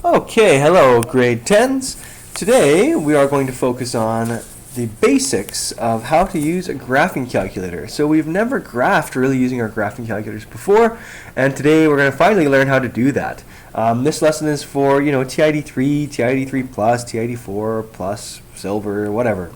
Okay, hello grade 10s. Today we are going to focus on the basics of how to use a graphing calculator. So we've never graphed really using our graphing calculators before, and today we're going to finally learn how to do that. This lesson is for, TID3, TID3 plus, TID4 plus, silver, whatever.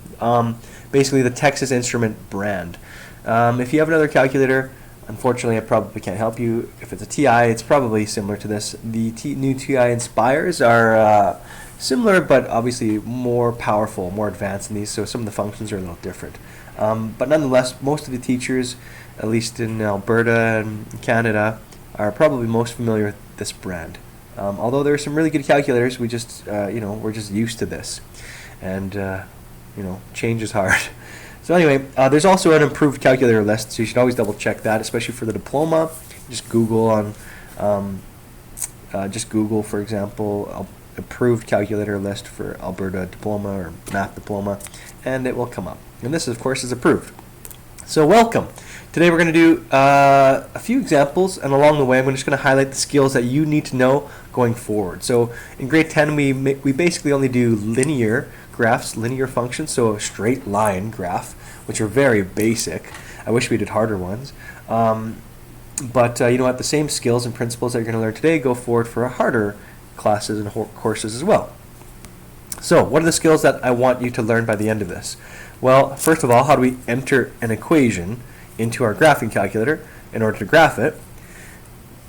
Basically the Texas Instrument brand. If you have another calculator, unfortunately, I probably can't help you. If it's a TI, it's probably similar to this. The new TI Inspires are similar, but obviously more powerful, more advanced in these, so some of the functions are a little different. But nonetheless, most of the teachers, at least in Alberta and Canada, are probably most familiar with this brand. Although there are some really good calculators, we just, we're just used to this. And, change is hard. So anyway, there's also an improved calculator list, so you should always double check that, especially for the diploma. Just Google for example, approved calculator list for Alberta diploma or math diploma, and it will come up. And this, of course, is approved. So welcome. Today we're going to do a few examples, and along the way I'm just going to highlight the skills that you need to know going forward. So in grade 10 we basically only do linear graphs, linear functions, so a straight line graph, which are very basic. I wish we did harder ones. But the same skills and principles that you're going to learn today go forward for harder classes and courses as well. So what are the skills that I want you to learn by the end of this? Well, first of all, how do we enter an equation into our graphing calculator in order to graph it?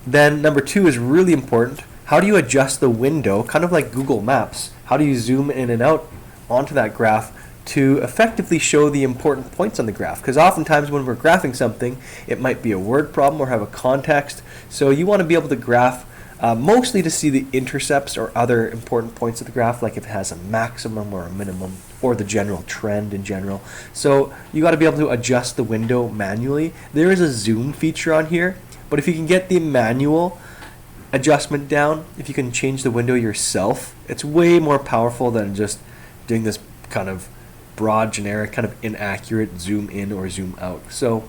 Then number 2 is really important. How do you adjust the window, kind of like Google Maps? How do you zoom in and out onto that graph to effectively show the important points on the graph? Because oftentimes when we're graphing something, it might be a word problem or have a context. So you want to be able to graph mostly to see the intercepts or other important points of the graph, like if it has a maximum or a minimum, or the general trend in general. So you got to be able to adjust the window manually. There is a zoom feature on here, but if you can get the manual adjustment down, if you can change the window yourself, it's way more powerful than just doing this kind of broad, generic, kind of inaccurate zoom in or zoom out. So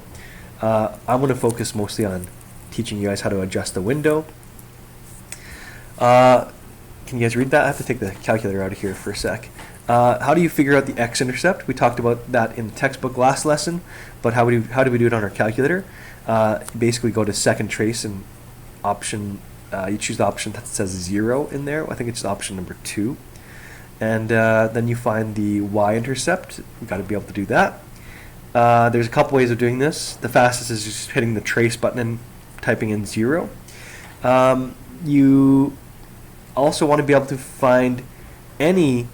I'm going to focus mostly on teaching you guys how to adjust the window. Can you guys read that? I have to take the calculator out of here for a sec. How do you figure out the x-intercept? We talked about that in the textbook last lesson, but how do we do it on our calculator? You basically go to second trace and option, you choose the option that says 0 in there. I think it's option number 2. And then you find the y-intercept. You've got to be able to do that. There's a couple ways of doing this. The fastest is just hitting the trace button and typing in 0. You also want to be able to find any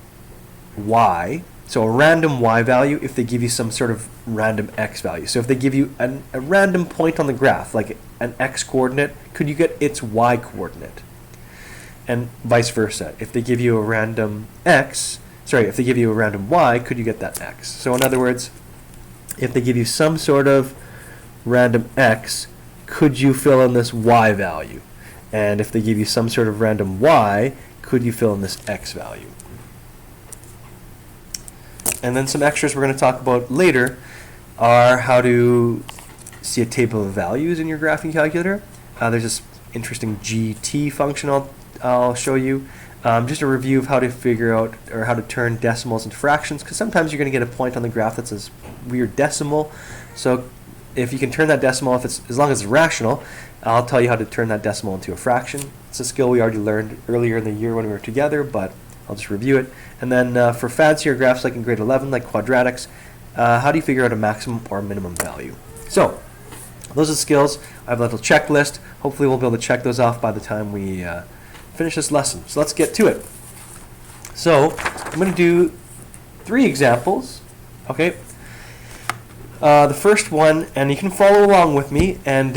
y, so a random y value if they give you some sort of random x value. So if they give you a random point on the graph, like an x coordinate, could you get its y coordinate? And vice versa. If they give you a random if they give you a random y, could you get that x? So in other words, if they give you some sort of random x, could you fill in this y value? And if they give you some sort of random y, could you fill in this x value? And then some extras we're going to talk about later are how to see a table of values in your graphing calculator. There's this interesting GT function I'll show you. Just a review of how to figure out or how to turn decimals into fractions, because sometimes you're going to get a point on the graph that says weird decimal. So if you can turn that decimal, as long as it's rational, I'll tell you how to turn that decimal into a fraction. It's a skill we already learned earlier in the year when we were together, but I'll just review it. And then for fancier graphs like in grade 11, like quadratics, how do you figure out a maximum or minimum value? So those are the skills. I have a little checklist. Hopefully we'll be able to check those off by the time we finish this lesson. So let's get to it. So I'm going to do 3 examples. Okay. The first one, and you can follow along with me, and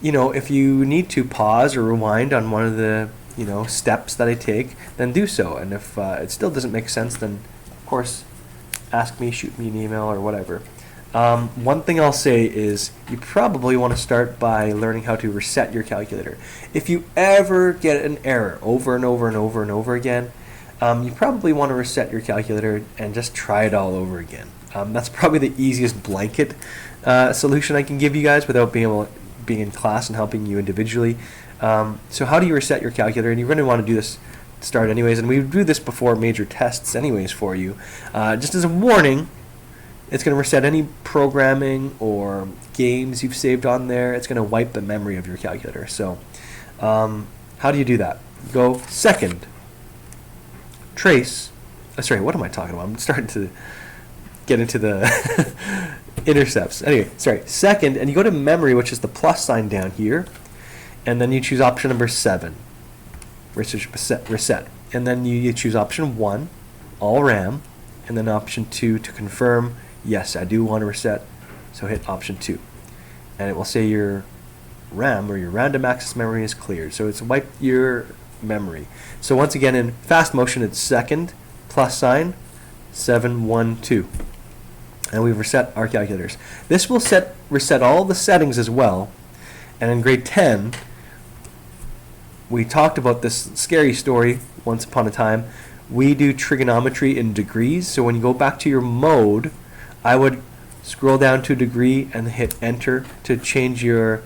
if you need to pause or rewind on one of the steps that I take, then do so. And if it still doesn't make sense, then of course ask me, shoot me an email or whatever. One thing I'll say is you probably want to start by learning how to reset your calculator. If you ever get an error over and over and over and over again, you probably want to reset your calculator and just try it all over again. That's probably the easiest blanket solution I can give you guys without being in class and helping you individually. So how do you reset your calculator? And you're going to want to do this to start anyways, and we do this before major tests anyways for you. Just as a warning, it's going to reset any programming or games you've saved on there. It's going to wipe the memory of your calculator. So how do you do that? Go second, trace. Sorry, what am I talking about? I'm starting to get into the intercepts. Anyway, sorry, second, and you go to memory, which is the plus sign down here, and then you choose option number 7, reset. And then you choose option 1, all RAM, and then option 2 to confirm, yes, I do want to reset, so hit option 2. And it will say your RAM, or your random access memory, is cleared. So it's wiped your memory. So once again, in fast motion, it's second, plus sign, 7, 1, 2. And we've reset our calculators. This will reset all the settings as well. And in grade 10, we talked about this scary story once upon a time. We do trigonometry in degrees. So when you go back to your mode, I would scroll down to degree and hit enter to change your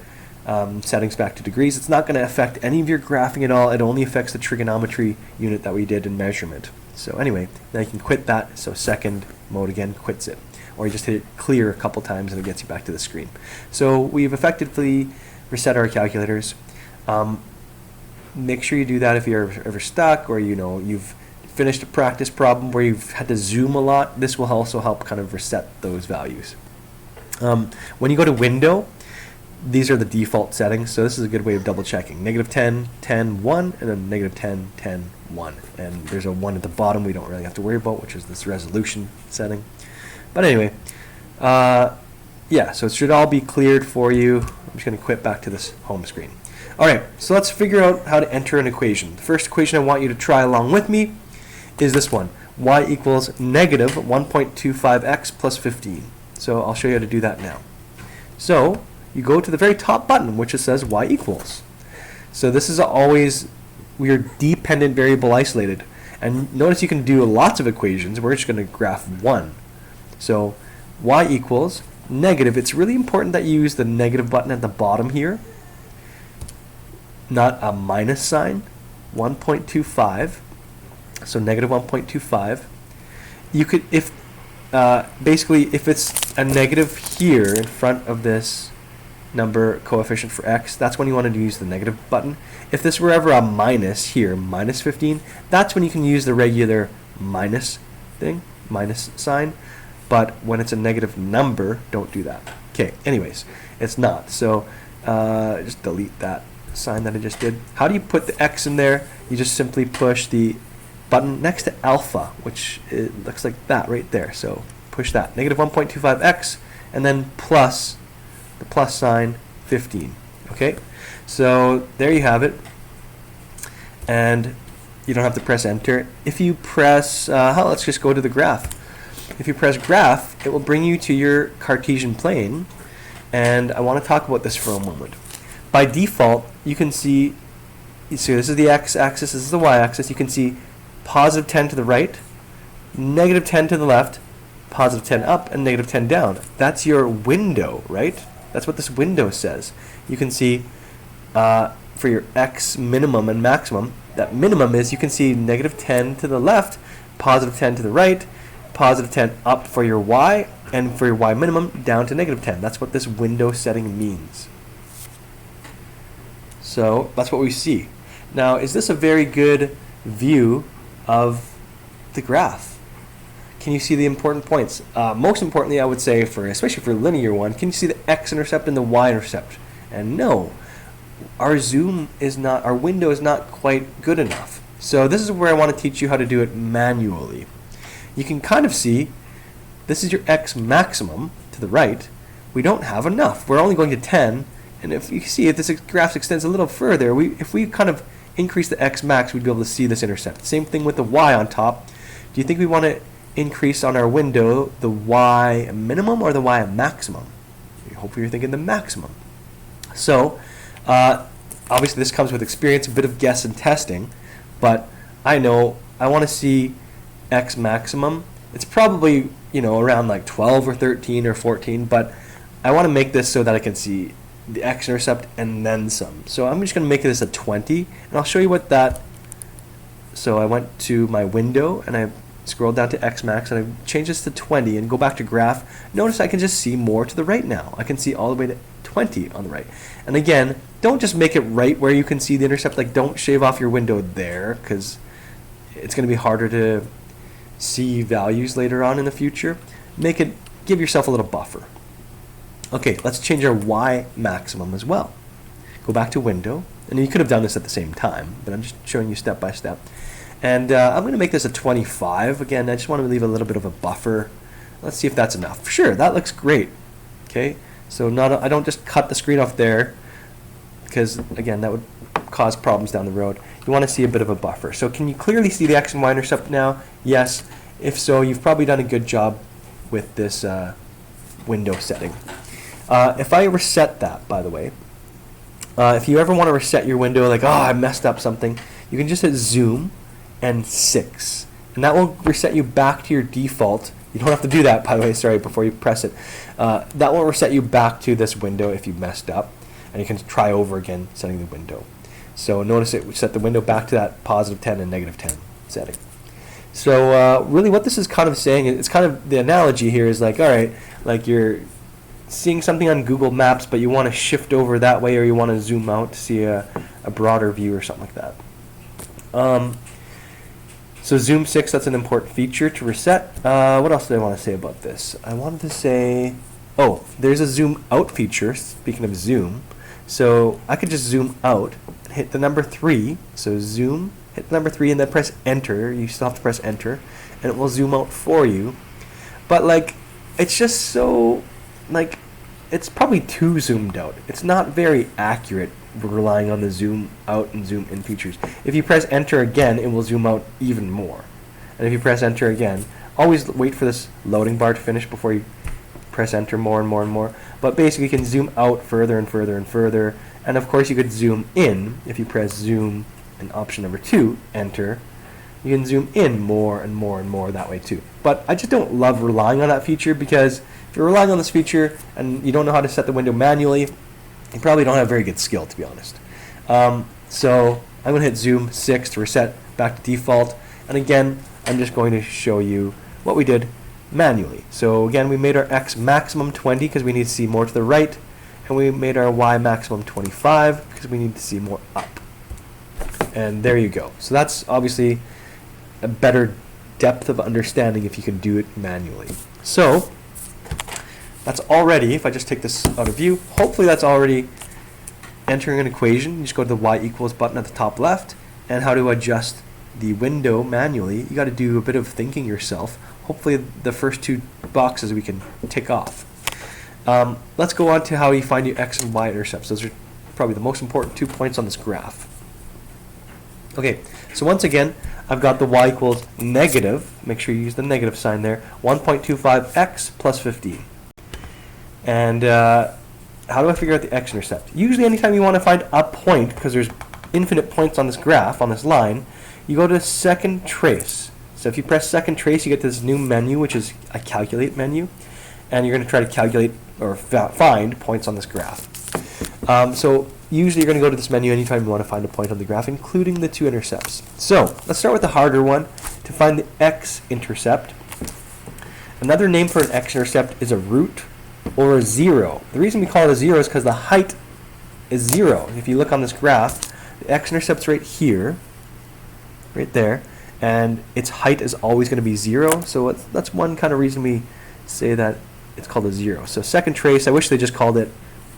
settings back to degrees. It's not going to affect any of your graphing at all. It only affects the trigonometry unit that we did in measurement. So anyway, now you can quit that. So second mode again quits it. Or you just hit clear a couple times and it gets you back to the screen. So we've effectively reset our calculators. Make sure you do that if you're ever stuck, or you've finished a practice problem where you've had to zoom a lot. This will also help kind of reset those values. When you go to window, these are the default settings, so this is a good way of double checking. -10, 10, 1, and then -10, 10, 1. And there's a 1 at the bottom we don't really have to worry about, which is this resolution setting. But anyway, yeah, so it should all be cleared for you. I'm just going to quit back to this home screen. All right, so let's figure out how to enter an equation. The first equation I want you to try along with me is this one. Y equals negative 1.25x plus 15. So I'll show you how to do that now. So you go to the very top button, which it says y equals. So this is always, we are dependent variable isolated. And notice you can do lots of equations. We're just going to graph one. So y equals negative. It's really important that you use the negative button at the bottom here, not a minus sign. 1.25. So negative 1.25. You could, if basically if it's a negative here in front of this number coefficient for x, that's when you want to use the negative button. If this were ever a minus here, minus 15, that's when you can use the regular minus thing, minus sign. But when it's a negative number, don't do that. Okay, anyways, it's not. So just delete that sign that I just did. How do you put the x in there? You just simply push the button next to alpha, which it looks like that right there. So push that, negative 1.25x, and then plus the plus sign 15. Okay, so there you have it. And you don't have to press enter. If you press, let's just go to the graph. If you press graph, it will bring you to your Cartesian plane. And I want to talk about this for a moment. By default, you can see, so this is the x-axis, this is the y-axis. You can see positive 10 to the right, negative 10 to the left, positive 10 up, and negative 10 down. That's your window, right? That's what this window says. You can see for your x minimum and maximum, that minimum is, you can see negative 10 to the left, positive 10 to the right, positive 10 up for your y, and for your y minimum down to negative 10. That's what this window setting means. So that's what we see. Now, is this a very good view of the graph? Can you see the important points? Most importantly, I would say, especially for linear one, can you see the x-intercept and the y-intercept? And no, our window is not quite good enough. So this is where I want to teach you how to do it manually. You can kind of see, this is your x maximum to the right. We don't have enough. We're only going to 10. And if you see, if this graph extends a little further, if we kind of increase the x max, we'd be able to see this intercept. Same thing with the y on top. Do you think we want to increase on our window the y minimum or the y maximum? Hopefully you're thinking the maximum. So obviously this comes with experience, a bit of guess and testing, but I know I want to see x maximum. It's probably around like 12 or 13 or 14, but I want to make this so that I can see the x-intercept and then some. So I'm just going to make this a 20, and I'll show you what that. So I went to my window and I scrolled down to X max and I changed this to 20 and go back to graph. Notice I can just see more to the right now. I can see all the way to 20 on the right. And again, don't just make it right where you can see the intercept. Like, don't shave off your window there, because it's going to be harder to see values later on in the future. Give yourself a little buffer. Okay, let's change our Y maximum as well. Go back to window, and you could have done this at the same time, but I'm just showing you step by step. And I'm going to make this a 25. Again, I just want to leave a little bit of a buffer. Let's see if that's enough. Sure, that looks great. Okay, so I don't just cut the screen off there, because again, that would cause problems down the road. You want to see a bit of a buffer. So can you clearly see the X and Y intercept now? Yes. If so, you've probably done a good job with this window setting. If I reset that, by the way, if you ever want to reset your window, like, oh, I messed up something, you can just hit zoom and 6, and that will reset you back to your default. You don't have to do that, by the way, sorry, before you press it. That will reset you back to this window if you messed up, and you can try over again setting the window. So notice it set the window back to that +10 and -10 setting. So really what this is kind of saying, it's kind of, the analogy here is like, all right, like you're seeing something on Google Maps, but you want to shift over that way, or you want to zoom out to see a broader view or something like that. So zoom 6, that's an important feature to reset. What else did I want to say about this? I wanted to say, oh, there's a zoom out feature, speaking of zoom. So I could just zoom out and hit the number 3. So zoom, hit the number 3, and then press enter. You still have to press enter, and it will zoom out for you. But like, it's just so, like, it's probably too zoomed out. It's not very accurate, relying on the zoom out and zoom in features. If you press enter again, it will zoom out even more. And if you press enter again, always wait for this loading bar to finish before you press enter more and more and more. But basically you can zoom out further and further and further. And of course you could zoom in if you press zoom and option number 2, enter. You can zoom in more and more and more that way too. But I just don't love relying on that feature, because if you're relying on this feature and you don't know how to set the window manually, you probably don't have very good skill, to be honest. So I'm going to hit zoom 6 to reset back to default. And again, I'm just going to show you what we did manually. So again, we made our X maximum 20 because we need to see more to the right, and we made our Y maximum 25 because we need to see more up. And there you go. So that's obviously a better depth of understanding if you can do it manually. So that's already, if I just take this out of view, hopefully that's already entering an equation. You just go to the Y equals button at the top left, and how to adjust the window manually. You got to do a bit of thinking yourself. Hopefully the first 2 boxes we can tick off. Let's go on to how you find your X and Y intercepts. Those are probably the most important 2 points on this graph. Okay, so once again, I've got the Y equals negative, make sure you use the negative sign there, 1.25x plus 15. And how do I figure out the x-intercept? Usually anytime you want to find a point, because there's infinite points on this graph, on this line, you go to second trace. So if you press second trace, you get this new menu, which is a calculate menu, and you're going to try to calculate or find points on this graph. So usually you're going to go to this menu anytime you want to find a point on the graph, including the 2 intercepts. So let's start with the harder one, to find the x-intercept. Another name for an x-intercept is a root or a 0. The reason we call it a 0 is because the height is 0. If you look on this graph, the x-intercept's right here, right there, and its height is always going to be 0. So that's one kind of reason we say that it's called a 0. So second trace, I wish they just called it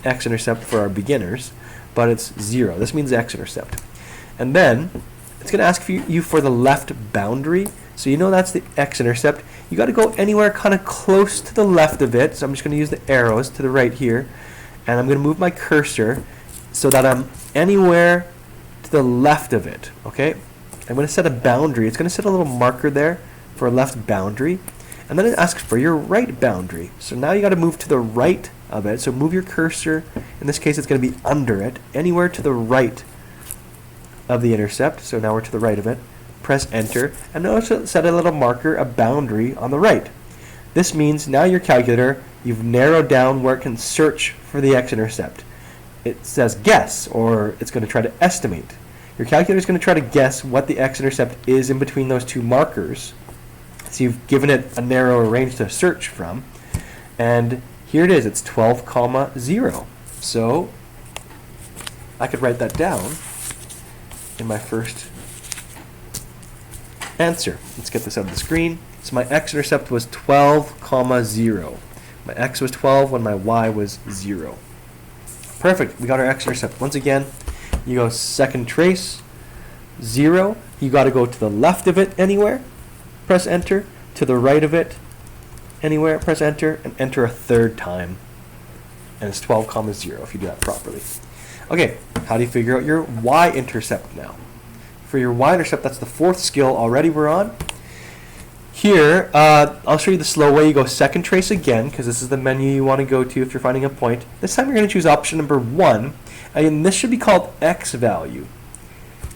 x-intercept for our beginners, but it's 0. This means x-intercept. And then it's going to ask you for the left boundary. So you know that's the x-intercept. You got to go anywhere kind of close to the left of it. So I'm just going to use the arrows to the right here, and I'm going to move my cursor so that I'm anywhere to the left of it. Okay, I'm going to set a boundary. It's going to set a little marker there for a left boundary, and then it asks for your right boundary. So now you got to move to the right of it. So move your cursor. In this case, it's going to be under it, anywhere to the right of the intercept. So now we're to the right of it. Press enter, and notice it set a little marker, a boundary on the right. This means now your calculator, you've narrowed down where it can search for the x-intercept. it says guess, or it's going to try to estimate. Your calculator is going to try to guess what the x-intercept is in between those two markers. So you've given it a narrower range to search from. And here it is. It's 12, 0. So I could write that down in my first answer. Let's get this out of the screen. So my x-intercept was 12, 0. My x was 12 when my y was 0. Perfect. We got our x-intercept. Once again, you go second trace, 0. You got to go to the left of it anywhere. Press enter. To the right of it anywhere. Press enter and enter a third time. And it's 12, 0 if you do that properly. Okay, how do you figure out your y-intercept now? For your y-intercept, that's the fourth skill already we're on. Here, I'll show you the slow way. You go second trace again, because this is the menu you want to go to if you're finding a point. This time you're going to choose option number 1, and this should be called x value.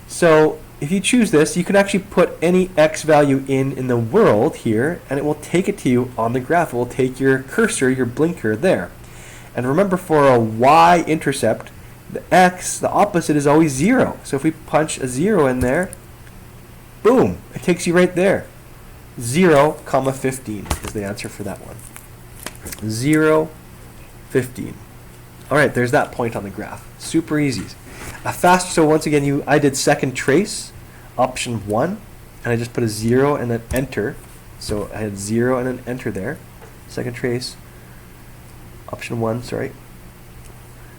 So if you choose this, you can actually put any x value in the world here, and it will take it to you on the graph. It will take your cursor, your blinker there. And remember, for a y-intercept, the x, the opposite, is always 0. So if we punch a 0 in there, boom, it takes you right there. 0, 15 is the answer for that one. 0, 15. All right, there's that point on the graph. Super easy. So once again, I did second trace, option 1, and I just put a 0 and then enter. So I had 0 and then enter there. Second trace, option 1, sorry.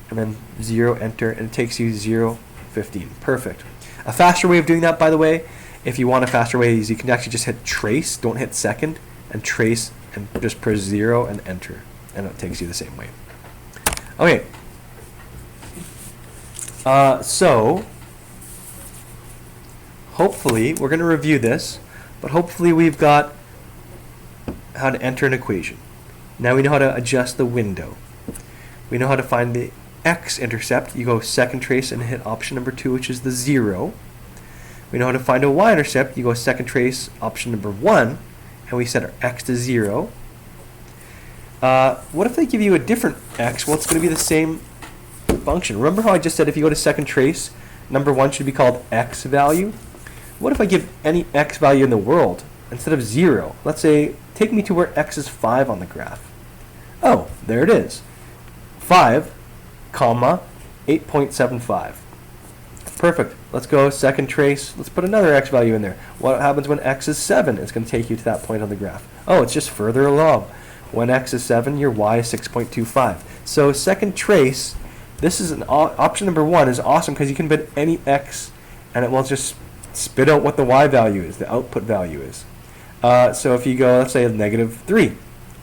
And then 0, enter, and it takes you 0, 15. Perfect. A faster way of doing that, by the way, if you want a faster way, is you can actually just hit trace, don't hit second, and trace, and just press 0 and enter, and it takes you the same way. Okay. So hopefully, we're going to review this, but hopefully we've got how to enter an equation. Now we know how to adjust the window. We know how to find the x-intercept. You go second trace and hit option number 2, which is the 0. We know how to find a y-intercept. You go second trace, option number 1, and we set our x to 0. What if they give you a different x? Well, it's going to be the same function. Remember how I just said if you go to second trace, number 1 should be called x value? What if I give any x value in the world instead of 0? Let's say, take me to where x is 5 on the graph. Oh, there it is. 5, 8.75. Perfect. Let's go second trace. Let's put another x value in there. What happens when x is 7? It's going to take you to that point on the graph. Oh, it's just further along. When x is 7, your y is 6.25. So second trace, this is option number 1 is awesome because you can put any x and it will just spit out what the y value is, the output value is. So if you go, let's say, -3,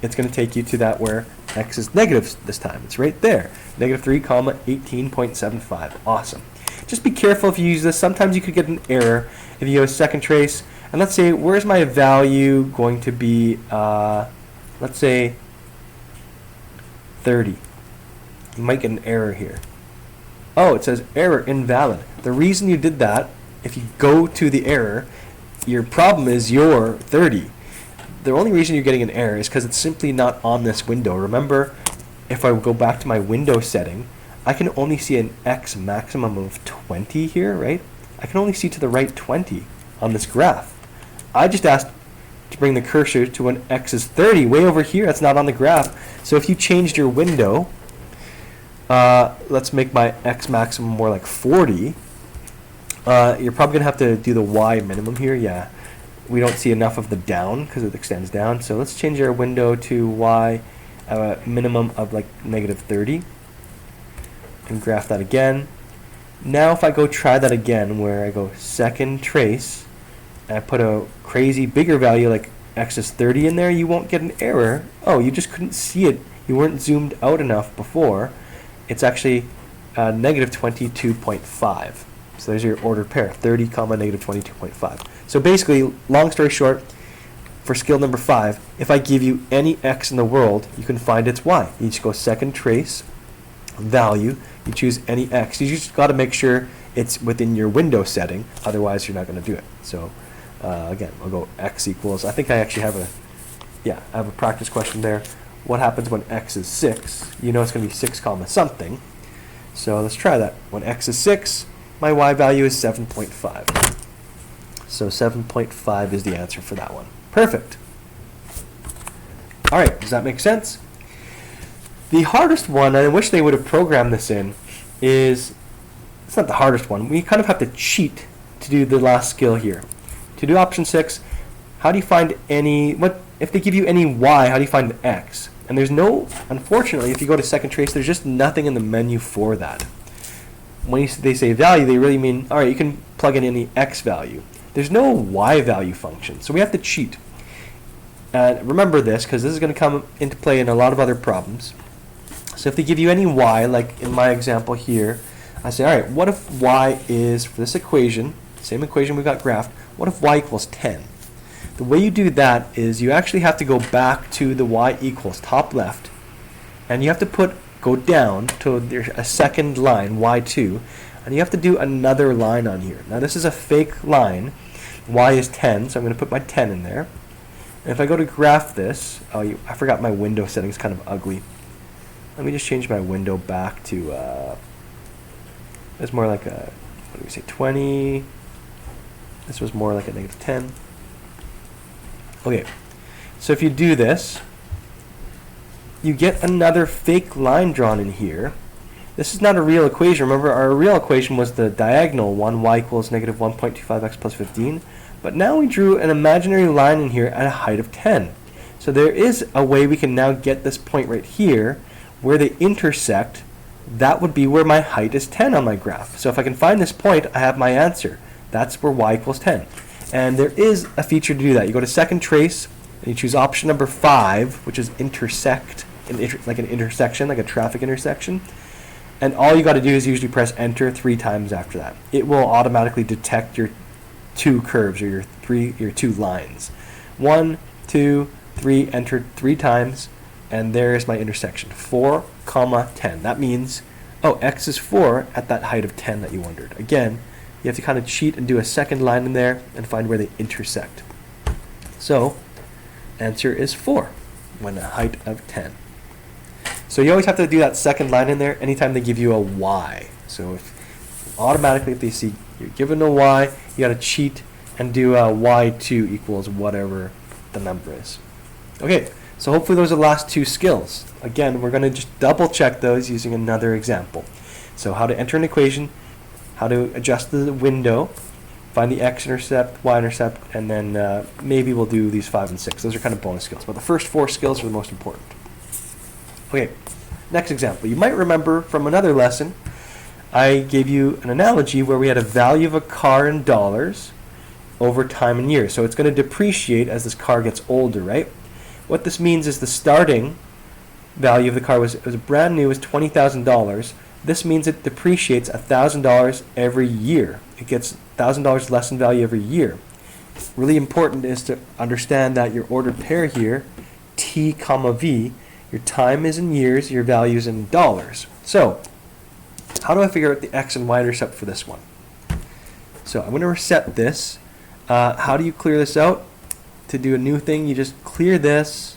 it's going to take you to that where x is negative this time. It's right there. -3, 18.75. Awesome. Just be careful if you use this. Sometimes you could get an error if you go second trace. And let's say, where's my value going to be, let's say, 30. You might get an error here. Oh, it says error invalid. The reason you did that, if you go to the error, your problem is your 30. The only reason you're getting an error is because it's simply not on this window. Remember, if I go back to my window setting, I can only see an x maximum of 20 here, right? I can only see to the right 20 on this graph. I just asked to bring the cursor to when x is 30, way over here. That's not on the graph. So if you changed your window, let's make my x maximum more like 40. You're probably going to have to do the y minimum here. Yeah, we don't see enough of the down because it extends down. So let's change our window to y minimum of like -30. And graph that again. Now if I go try that again, where I go second trace, and I put a crazy bigger value like x is 30 in there, you won't get an error. Oh, you just couldn't see it. You weren't zoomed out enough before. It's actually -22.5. So there's your ordered pair, 30, -22.5. So basically, long story short, for skill number 5, if I give you any x in the world, you can find its y. You just go second trace, value, you choose any x. You just got to make sure it's within your window setting, otherwise you're not going to do it. So again, I'll go x equals, I think I actually have I have a practice question there. What happens when x is 6? You know it's going to be 6 comma something. So let's try that. When x is 6, my y value is 7.5. So 7.5 is the answer for that one. Perfect. All right, does that make sense? The hardest one, and I wish they would have programmed this in, is, it's not the hardest one. We kind of have to cheat to do the last skill here. To do option 6, how do you find any, if they give you any y, how do you find the x? And there's no, unfortunately, if you go to second trace, there's just nothing in the menu for that. When they say value, they really mean, all right, you can plug in any x value. There's no y value function, so we have to cheat. And remember this, because this is going to come into play in a lot of other problems. So if they give you any y, like in my example here, I say, all right, what if y is, for this equation, same equation we got graphed, what if y equals 10? The way you do that is you actually have to go back to the y equals, top left, and you have to go down to a second line, y2, and you have to do another line on here. Now this is a fake line. Y is 10, so I'm going to put my 10 in there. And if I go to graph this, I forgot my window settings, kind of ugly. Let me just change my window back to, it's more like a, what do we say, 20. This was more like a -10. Okay, so if you do this, you get another fake line drawn in here. This is not a real equation. Remember, our real equation was the diagonal one, y equals -1.25x plus 15. But now we drew an imaginary line in here at a height of 10. So there is a way we can now get this point right here where they intersect. That would be where my height is 10 on my graph. So if I can find this point, I have my answer. That's where y equals 10. And there is a feature to do that. You go to second trace, and you choose option number 5, which is intersect, like an intersection, like a traffic intersection. And all you got to do is usually press enter 3 times after that. It will automatically detect your 2 curves, or your 2 lines. 1, 2, 3, entered 3 times, and there's my intersection, 4, 10. That means, oh, x is 4 at that height of 10 that you wondered. Again, you have to kind of cheat and do a second line in there and find where they intersect. So, answer is 4 when a height of 10. So you always have to do that second line in there anytime they give you a y. So automatically if they see you're given a y, you got to cheat and do a y2 equals whatever the number is. Okay, so hopefully those are the last 2 skills. Again, we're going to just double check those using another example. So how to enter an equation, how to adjust the window, find the x-intercept, y-intercept, and then maybe we'll do these 5 and 6. Those are kind of bonus skills, but the first 4 skills are the most important. Okay, next example. You might remember from another lesson, I gave you an analogy where we had a value of a car in dollars over time in years. So it's going to depreciate as this car gets older, right? What this means is the starting value of the car was brand new, was $20,000. This means it depreciates $1,000 every year. It gets $1,000 less in value every year. Really important is to understand that your ordered pair here, t comma v, your time is in years, your value is in dollars. So, how do I figure out the x and y intercept for this one? So I'm going to reset this. How do you clear this out? To do a new thing, you just clear this,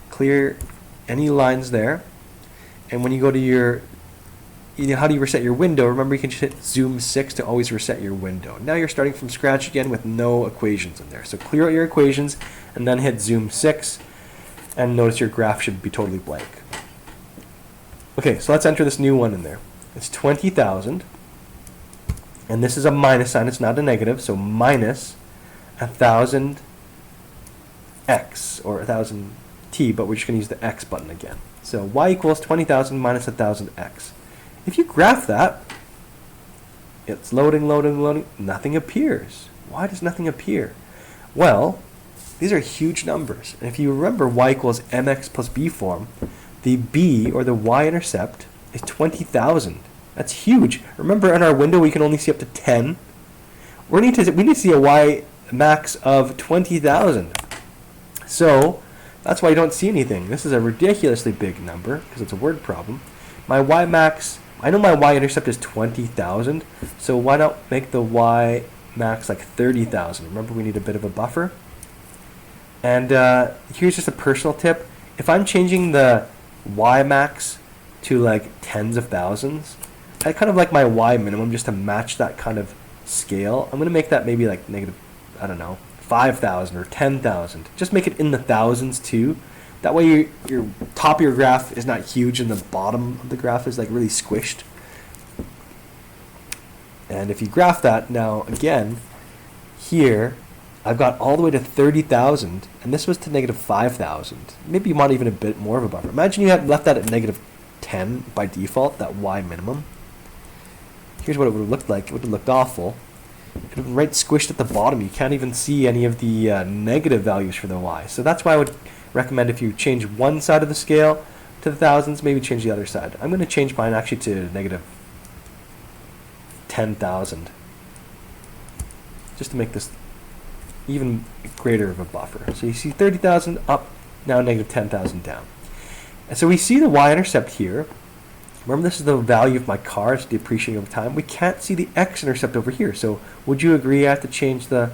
clear any lines there, and when you go to your, how do you reset your window? Remember, you can just hit zoom 6 to always reset your window. Now you're starting from scratch again with no equations in there. So clear out your equations and then hit zoom 6, and notice your graph should be totally blank. Okay, so let's enter this new one in there. It's 20,000, and this is a minus sign, it's not a negative, so minus 1,000 x, or 1,000 t, but we're just going to use the x button again. So y equals 20,000 minus 1,000 x. If you graph that, it's loading, loading, loading, nothing appears. Why does nothing appear? Well, these are huge numbers. And if you remember y equals mx plus b form, the b, or the y-intercept, is 20,000. That's huge. Remember, in our window we can only see up to 10. We need to see a y max of 20,000. So that's why you don't see anything. This is a ridiculously big number because it's a word problem. My y max, I know my y-intercept is 20,000, so why not make the y max like 30,000? Remember, we need a bit of a buffer. And here's just a personal tip. If I'm changing the y max to like tens of thousands, I kind of like my y minimum just to match that kind of scale. I'm going to make that maybe like negative, I don't know, 5,000 or 10,000. Just make it in the thousands too. That way your top of your graph is not huge and the bottom of the graph is like really squished. And if you graph that now again, here I've got all the way to 30,000 and this was to negative 5,000. Maybe you want even a bit more of a buffer. Imagine you had left that at negative 10 by default, that y minimum. Here's what it would have looked like. It would have looked awful. It would have been right squished at the bottom. You can't even see any of the negative values for the y. So that's why I would recommend if you change one side of the scale to the thousands, maybe change the other side. I'm going to change mine actually to negative 10,000 just to make this even greater of a buffer. So you see 30,000 up, now negative 10,000 down. And so we see the y-intercept here. Remember, this is the value of my car, it's depreciating over time. We can't see the x-intercept over here. So would you agree I have to change the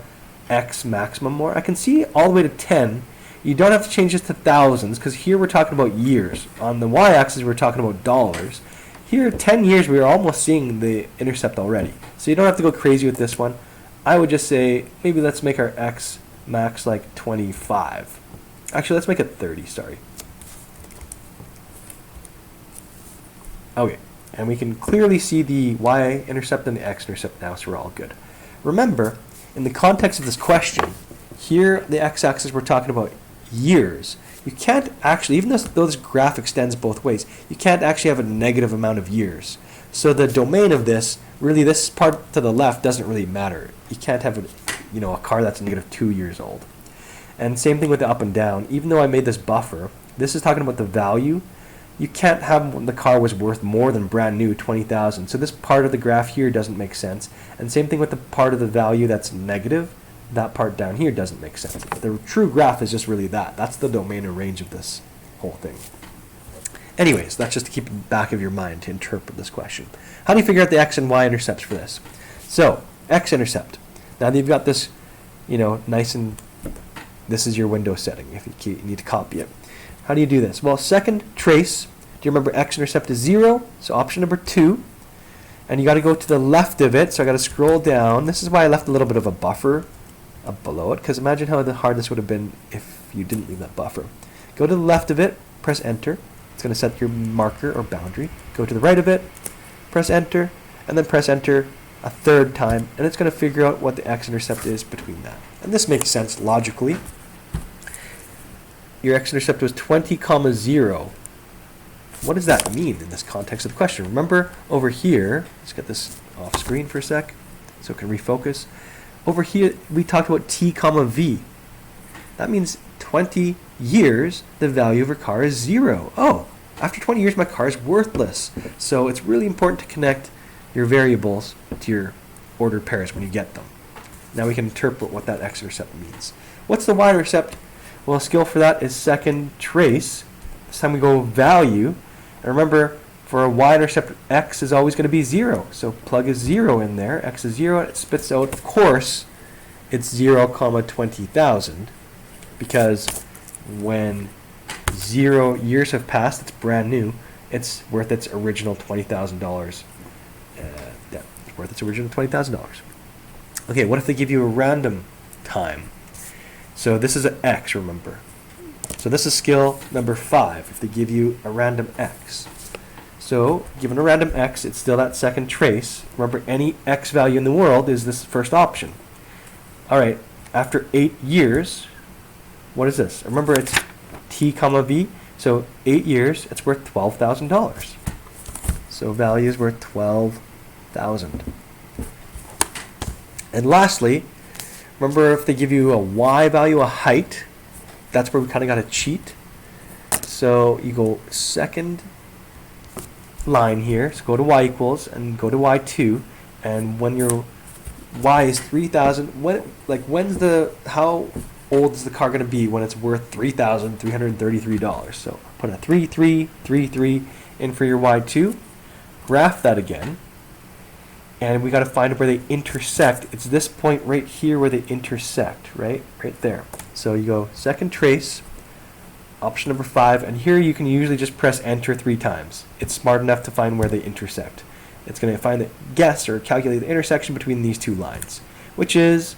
x maximum more? I can see all the way to 10. You don't have to change this to thousands because here we're talking about years. On the y-axis, we're talking about dollars. Here, 10 years, we are almost seeing the intercept already. So you don't have to go crazy with this one. I would just say, maybe let's make our x max like 25. Actually, let's make it 30, sorry. Okay, and we can clearly see the y-intercept and the x-intercept now, so we're all good. Remember, in the context of this question, here the x-axis we're talking about years. You can't actually, even though this graph extends both ways, you can't actually have a negative amount of years. So the domain of this, really this part to the left doesn't really matter. You can't have a car that's negative 2 years old. And same thing with the up and down. Even though I made this buffer, this is talking about the value. You can't have when the car was worth more than brand new, 20,000. So this part of the graph here doesn't make sense. And same thing with the part of the value that's negative. That part down here doesn't make sense. The true graph is just really that. That's the domain and range of this whole thing. Anyways, that's just to keep in the back of your mind to interpret this question. How do you figure out the x and y intercepts for this? So, x-intercept. Now that you've got this, nice and, this is your window setting if you need to copy it. How do you do this? Well, second trace, do you remember x-intercept is 0? So option number 2. And you got to go to the left of it, so I got to scroll down. This is why I left a little bit of a buffer up below it, because imagine how hard this would have been if you didn't leave that buffer. Go to the left of it, press enter. It's going to set your marker or boundary. Go to the right of it, press enter, and then press enter a third time, and it's going to figure out what the x-intercept is between that. And this makes sense logically. Your x-intercept was 20, 0. What does that mean in this context of the question? Remember over here, let's get this off screen for a sec so it can refocus. Over here, we talked about t, v. That means 20 years, the value of your car is 0. Oh, after 20 years, my car is worthless. So it's really important to connect your variables to your ordered pairs when you get them. Now we can interpret what that x-intercept means. What's the y-intercept? Well, a skill for that is second trace. This time we go value. And remember, for a y-intercept, x is always going to be 0. So plug a 0 in there. X is 0, and it spits out, of course, it's 0, 20,000. Because when 0 years have passed, it's brand new, it's worth its original $20,000. Yeah, it's worth its original $20,000. Okay, what if they give you a random time? So this is an x, remember. So this is skill number 5, if they give you a random x. So, given a random x, it's still that second trace. Remember, any x value in the world is this first option. All right, after 8 years, what is this? Remember, it's t, v. So 8 years, it's worth $12,000. So value is worth 12,000. And lastly, remember if they give you a y value, a height, that's where we kind of got to cheat. So you go second line here, so go to y equals and go to y2, and when your y is 3,000, how old is the car going to be when it's worth $3,333? So put a 3333 in for your y2, graph that again, and we got to find where they intersect. It's this point right here where they intersect, right there. So you go second trace, option number 5, and here you can usually just press enter 3 times. It's smart enough to find where they intersect. it's going to find the guess or calculate the intersection between these two lines, which is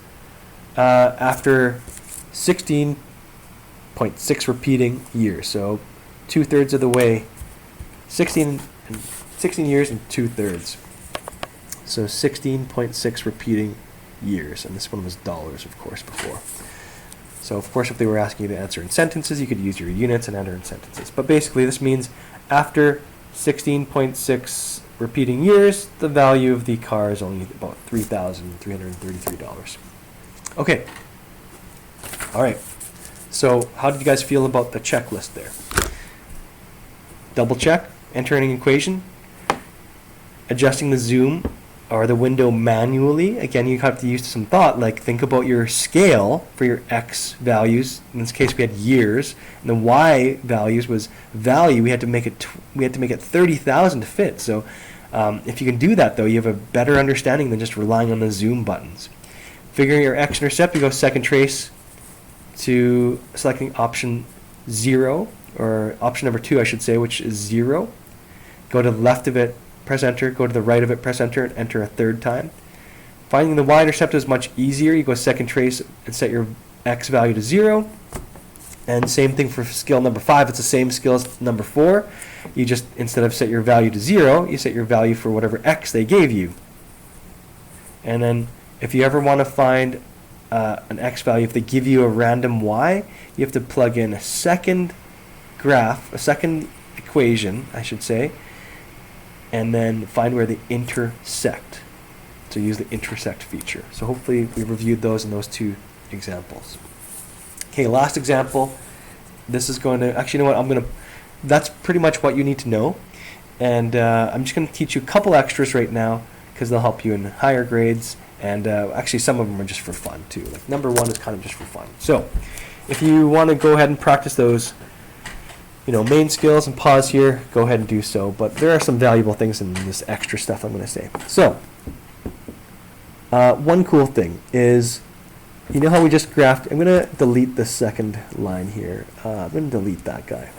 after 16.6 repeating years. So 2/3 of the way, 16 years and 2/3. So 16.6 repeating years, and this one was dollars, of course, before. So of course, if they were asking you to answer in sentences, you could use your units and enter in sentences. But basically, this means after 16.6 repeating years, the value of the car is only about $3,333. Okay. All right. So how did you guys feel about the checklist there? Double check, entering an equation, adjusting the zoom or the window manually. Again, you have to use some thought, like think about your scale for your X values. In this case, we had years, and the Y values was value. We had to make it 30,000 to fit. So if you can do that, though, you have a better understanding than just relying on the zoom buttons. Figuring your X-intercept, you go second trace to selecting option 0, or option number 2, I should say, which is 0. Go to the left of it, press enter, go to the right of it, press enter, and enter a third time. Finding the y-intercept is much easier. You go second trace and set your x value to 0. And same thing for skill number 5. It's the same skill as number 4. You just, instead of set your value to 0, you set your value for whatever x they gave you. And then if you ever want to find an x value, if they give you a random y, you have to plug in a second graph, a second equation, I should say, and then find where they intersect. So use the intersect feature. So hopefully we reviewed those in those 2 examples. Okay, last example. This is going to, actually, you know what, that's pretty much what you need to know. And I'm just going to teach you a couple extras right now because they'll help you in higher grades. And actually some of them are just for fun too. Like number 1 is kind of just for fun. So if you want to go ahead and practice those, main skills and pause here, go ahead and do so. But there are some valuable things in this extra stuff I'm going to say. So, one cool thing is, you know how we just graphed? I'm going to delete the second line here. I'm going to delete that guy.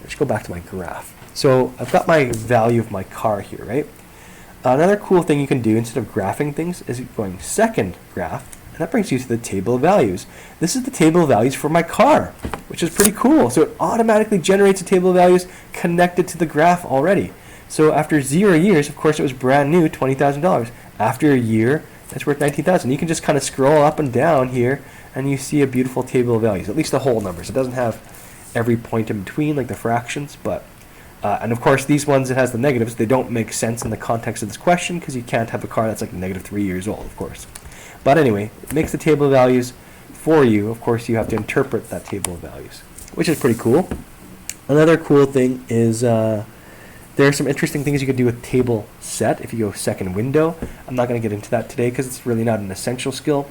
Let's go back to my graph. So I've got my value of my car here, right? Another cool thing you can do instead of graphing things is going second graph. That brings you to the table of values. This is the table of values for my car, which is pretty cool. So it automatically generates a table of values connected to the graph already. So after 0 years, of course, it was brand new, $20,000. After a year, that's worth $19,000. You can just kind of scroll up and down here, and you see a beautiful table of values, at least the whole numbers. It doesn't have every point in between, like the fractions, but and of course, these ones, it has the negatives. They don't make sense in the context of this question because you can't have a car that's like -3 years old, of course. But anyway, it makes the table of values for you. Of course, you have to interpret that table of values, which is pretty cool. Another cool thing is there are some interesting things you could do with table set if you go second window. I'm not going to get into that today because it's really not an essential skill.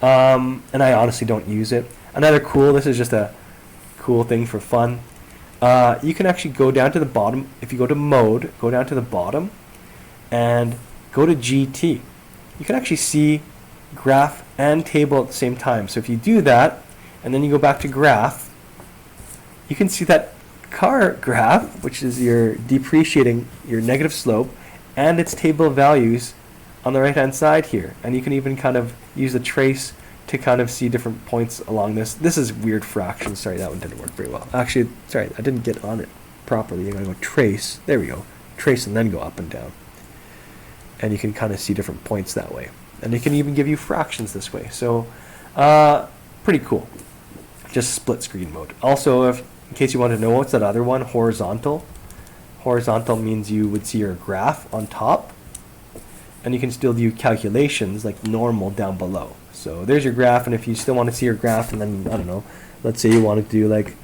And I honestly don't use it. Another cool, this is just a cool thing for fun. You can actually go down to the bottom. If you go to mode, go down to the bottom and go to GT. You can actually see graph and table at the same time. So if you do that and then you go back to graph, you can see that car graph, which is your depreciating, your negative slope, and its table of values on the right hand side here. And you can even kind of use the trace to kind of see different points along this. This is weird fractions. Sorry, that one didn't work very well. Actually, sorry, I didn't get on it properly. You're going to go trace. There we go. Trace and then go up and down. And you can kind of see different points that way. And it can even give you fractions this way. So, pretty cool. Just split screen mode. Also, in case you want to know, what's that other one? Horizontal. Horizontal means you would see your graph on top. And you can still do calculations like normal down below. So there's your graph, and if you still want to see your graph, and then, I don't know, let's say you want to do like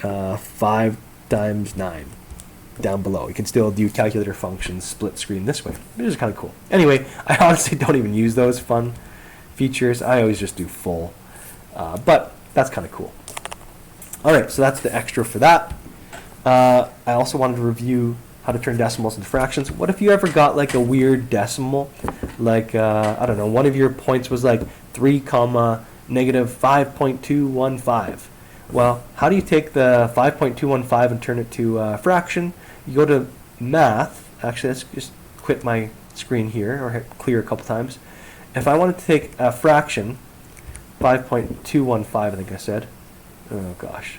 5 times 9 down below. You can still do calculator functions split screen this way, which is kind of cool. Anyway, I honestly don't even use those fun features. I always just do full, but that's kind of cool. All right, so that's the extra for that. I also wanted to review how to turn decimals into fractions. What if you ever got like a weird decimal, like I don't know, one of your points was like 3 comma negative 5.215. Well, how do you take the 5.215 and turn it to a fraction? You go to math. Actually, let's just quit my screen here or hit clear a couple times. If I wanted to take a fraction, 5.215 I think I said, oh gosh,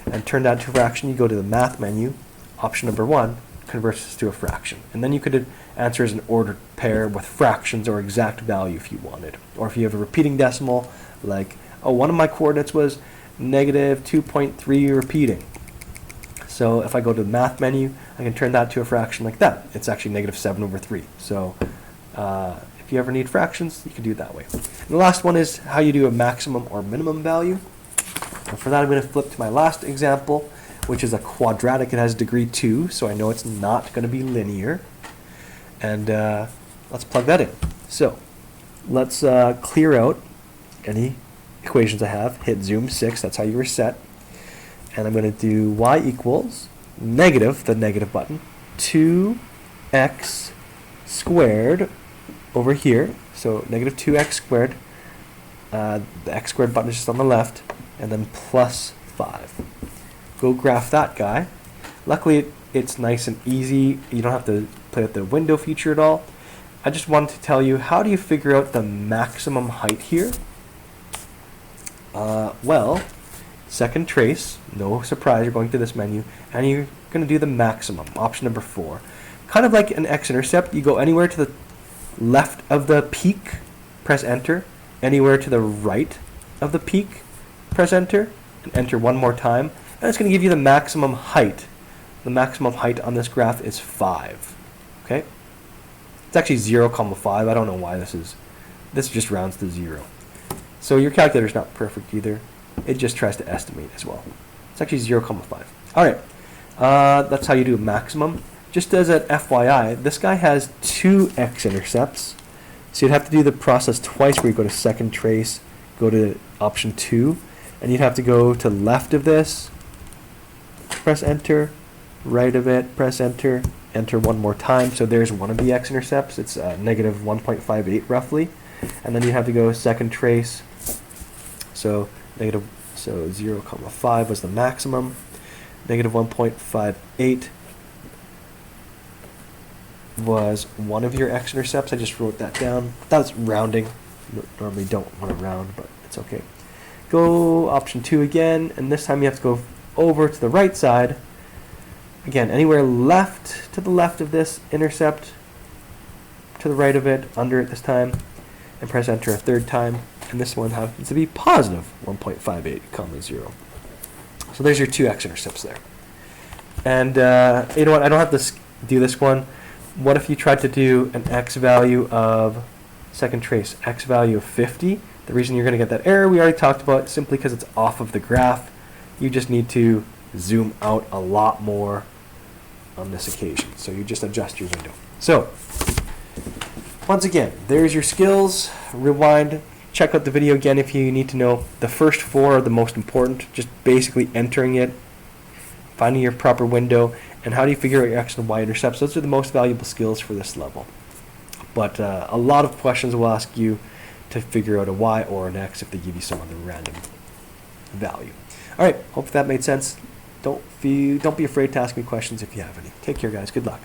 and turn that to a fraction, you go to the math menu, option number 1 converts this to a fraction. And then you could answer as an ordered pair with fractions or exact value if you wanted. Or if you have a repeating decimal, like, oh, one of my coordinates was negative 2.3 repeating. So if I go to the math menu, I can turn that to a fraction like that. It's actually negative 7 over 3. So if you ever need fractions, you can do it that way. And the last one is how you do a maximum or minimum value. And for that, I'm going to flip to my last example, which is a quadratic. It has degree 2, so I know it's not going to be linear. And let's plug that in. So let's clear out any equations I have. Hit zoom 6, that's how you reset. And I'm going to do y equals negative, the negative button, 2x squared over here. So negative 2x squared. The x squared button is just on the left. And then plus 5. Go graph that guy. Luckily, it's nice and easy. You don't have to play with the window feature at all. I just wanted to tell you, how do you figure out the maximum height here? Well, second trace, no surprise, you're going to this menu, and you're going to do the maximum, option number 4. Kind of like an x-intercept, you go anywhere to the left of the peak, press enter. Anywhere to the right of the peak, press enter, and enter one more time. And it's going to give you the maximum height. The maximum height on this graph is 5. Okay? It's actually 0,5. I don't know why this just rounds to 0. So your calculator's not perfect either. It just tries to estimate as well. It's actually 0,5. Alright, that's how you do a maximum. Just as an FYI, this guy has 2 x-intercepts. So you'd have to do the process twice where you go to second trace, go to option 2, and you'd have to go to left of this, press enter, right of it, press enter, enter one more time. So there's one of the x-intercepts. It's negative 1.58 roughly. And then you have to go second trace. So 0,5 was the maximum. Negative 1.58 was one of your x-intercepts. I just wrote that down. That's rounding. Normally don't want to round, but it's okay. Go option 2 again, and this time you have to go over to the right side. Again, anywhere left to the left of this intercept, to the right of it, under it this time, and press enter a third time. And this one happens to be positive 1.58, comma 0. So there's your 2 x-intercepts there. And you know what? I don't have to do this one. What if you tried to do an x value of, second trace, x value of 50? The reason you're going to get that error we already talked about, simply because it's off of the graph. You just need to zoom out a lot more on this occasion. So you just adjust your window. So once again, there's your skills. Rewind. Check out the video again if you need to know. The first 4 are the most important. Just basically entering it, finding your proper window, and how do you figure out your x and y intercepts. Those are the most valuable skills for this level. But a lot of questions will ask you to figure out a y or an x if they give you some other random value. All right, hope that made sense. Don't be afraid to ask me questions if you have any. Take care, guys. Good luck.